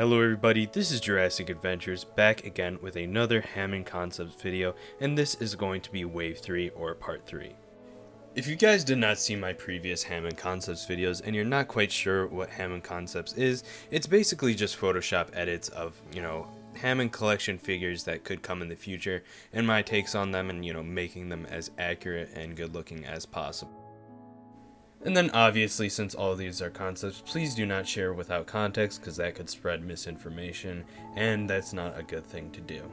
Hello everybody, this is Jurassic Adventures, back again with another Hammond concepts video, and this is going to be Wave 3 or Part 3. If you guys did not see my previous Hammond concepts videos and you're not quite sure what Hammond concepts is, it's basically just Photoshop edits of, Hammond collection figures that could come in the future, and my takes on them and, making them as accurate and good looking as possible. And then obviously, since all of these are concepts, please do not share without context because that could spread misinformation, and that's not a good thing to do.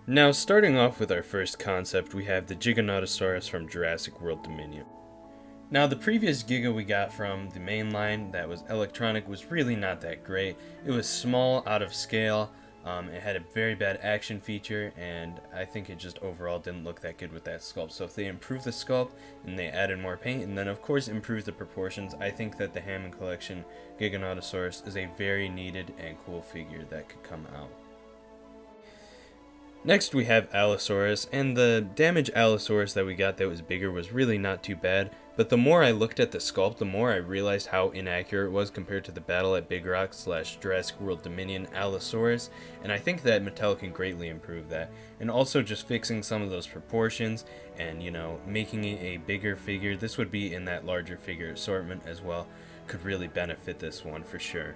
Now, starting off with our first concept, we have the gigantosaurus from Jurassic World Dominion. Now, the previous Giga we got from the main line that was electronic was really not that great. It was small, out of scale, it had a very bad action feature, and I think it just overall didn't look that good with that sculpt. So if they improved the sculpt, and they added more paint, and then of course improved the proportions, I think that the Hammond Collection Gigantosaurus is a very needed and cool figure that could come out. Next we have Allosaurus, and the damaged Allosaurus that we got that was bigger was really not too bad, but the more I looked at the sculpt, the more I realized how inaccurate it was compared to the Battle at Big Rock / Jurassic World Dominion Allosaurus, and I think that Mattel can greatly improve that. And also just fixing some of those proportions and, making it a bigger figure, this would be in that larger figure assortment as well, could really benefit this one for sure.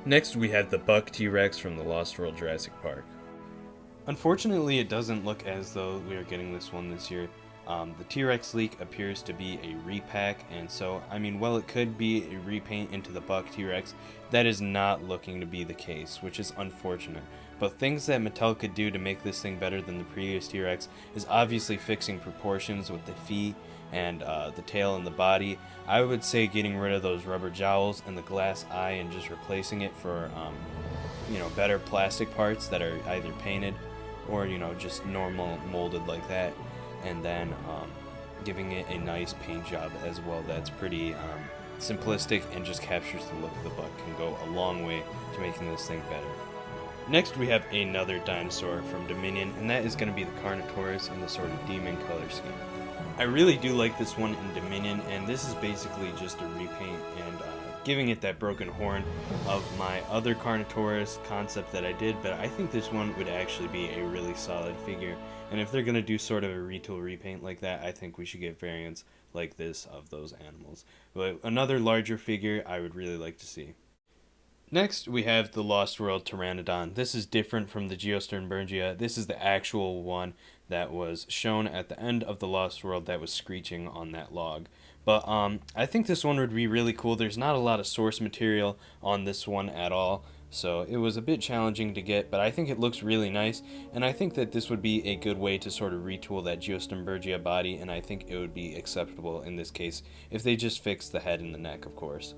Next we have the Buck T-Rex from the Lost World Jurassic Park. Unfortunately, it doesn't look as though we are getting this one this year. The T-Rex leak appears to be a repack, and so, while it could be a repaint into the Buck T-Rex, that is not looking to be the case, which is unfortunate. But things that Mattel could do to make this thing better than the previous T-Rex is obviously fixing proportions with the feet and the tail and the body. I would say getting rid of those rubber jowls and the glass eye and just replacing it for, better plastic parts that are either painted or, just normal molded like that. And then giving it a nice paint job as well that's pretty simplistic and just captures the look of the buck can go a long way to making this thing better. Next we have another dinosaur from Dominion, and that is going to be the Carnotaurus in the sort of demon color scheme. I really do like this one in Dominion, and this is basically just a repaint and giving it that broken horn of my other Carnotaurus concept that I did, but I think this one would actually be a really solid figure. And if they're going to do sort of a retool repaint like that, I think we should get variants like this of those animals. But another larger figure I would really like to see. Next, we have the Lost World Pteranodon. This is different from the geosternbergia. This is the actual one that was shown at the end of the Lost World that was screeching on that log. But I think this one would be really cool. There's not a lot of source material on this one at all, so it was a bit challenging to get, but I think it looks really nice, and I think that this would be a good way to sort of retool that geosternbergia body, and I think it would be acceptable in this case if they just fixed the head and the neck, of course.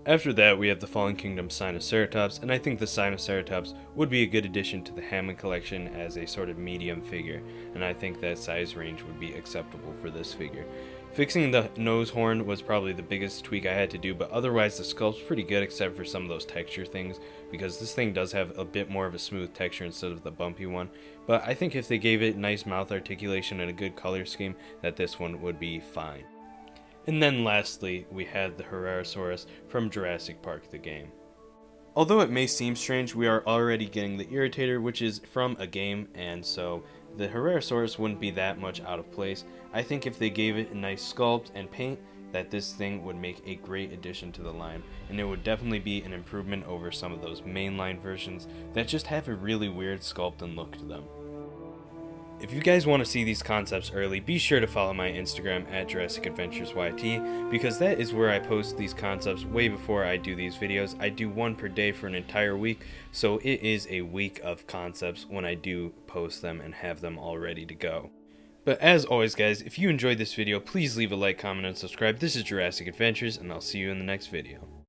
After that, we have the Fallen Kingdom Spinosaurus, and I think the Spinosaurus would be a good addition to the Hammond collection as a sort of medium figure, and I think that size range would be acceptable for this figure. Fixing the nose horn was probably the biggest tweak I had to do, but otherwise the sculpt's pretty good except for some of those texture things, because this thing does have a bit more of a smooth texture instead of the bumpy one. But I think if they gave it nice mouth articulation and a good color scheme, that this one would be fine. And then lastly, we had the Hammond from Jurassic Park the game. Although it may seem strange, we are already getting the Irritator, which is from a game, and so the Hammond wouldn't be that much out of place. I think if they gave it a nice sculpt and paint, that this thing would make a great addition to the line, and it would definitely be an improvement over some of those mainline versions that just have a really weird sculpt and look to them. If you guys want to see these concepts early, be sure to follow my Instagram at Jurassic Adventures YT, because that is where I post these concepts way before I do these videos. I do one per day for an entire week, so it is a week of concepts when I do post them and have them all ready to go. But as always guys, if you enjoyed this video, please leave a like, comment, and subscribe. This is Jurassic Adventures, and I'll see you in the next video.